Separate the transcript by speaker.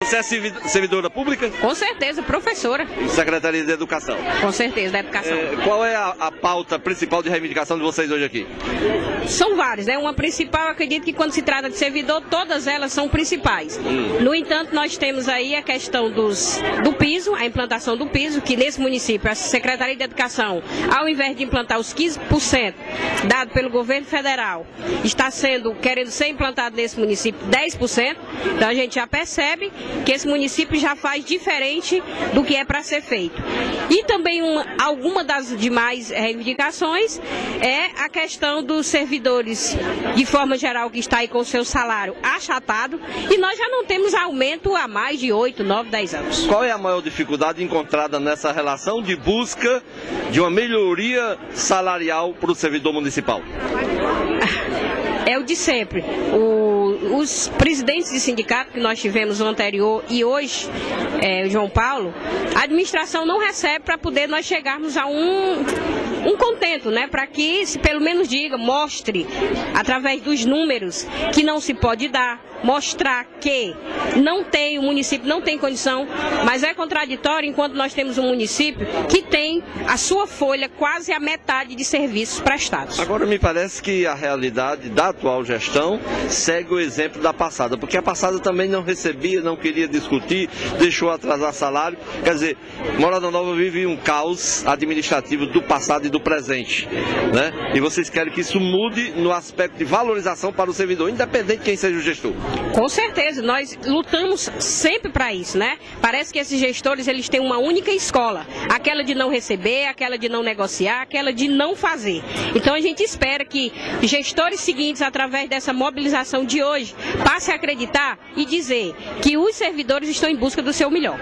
Speaker 1: Você é servidora pública?
Speaker 2: Com certeza, professora.
Speaker 1: E Secretaria de Educação?
Speaker 2: Com certeza, da educação.
Speaker 1: Qual é a pauta principal de reivindicação de vocês hoje aqui?
Speaker 2: São várias, né? Uma principal, acredito que quando se trata de servidor, todas elas são principais. No entanto, nós temos aí a questão do piso, a implantação do piso, que nesse município, a Secretaria de Educação, ao invés de implantar os 15% dado pelo governo federal, está querendo ser implantado nesse município 10%. Então a gente já percebe que esse município já faz diferente do que é para ser feito. E também alguma das demais reivindicações é a questão dos servidores, de forma geral, que está aí com o seu salário achatado, e nós já não temos aumento há mais de 8, 9, 10 anos.
Speaker 1: Qual é a maior dificuldade encontrada nessa relação de busca de uma melhoria salarial para o servidor municipal?
Speaker 2: É o de sempre. Os presidentes de sindicato que nós tivemos no anterior e hoje, o João Paulo, a administração não recebe para poder nós chegarmos a um contento, né? Para que, se pelo menos diga, mostre, através dos números, que não se pode dar, mostrar que o município não tem condição, mas é contraditório enquanto nós temos um município que tem a sua folha quase a metade de serviços prestados.
Speaker 1: Agora me parece que a realidade da atual gestão segue o exemplo da passada, porque a passada também não recebia, não queria discutir, deixou atrasar salário. Quer dizer, Morada Nova vive um caos administrativo do passado e do presente, né? E vocês querem que isso mude no aspecto de valorização para o servidor, independente de quem seja o gestor.
Speaker 2: Com certeza, nós lutamos sempre para isso, né? Parece que esses gestores, eles têm uma única escola, aquela de não receber, aquela de não negociar, aquela de não fazer. Então a gente espera que gestores seguintes, através dessa mobilização de hoje, passem a acreditar e dizer que os servidores estão em busca do seu melhor.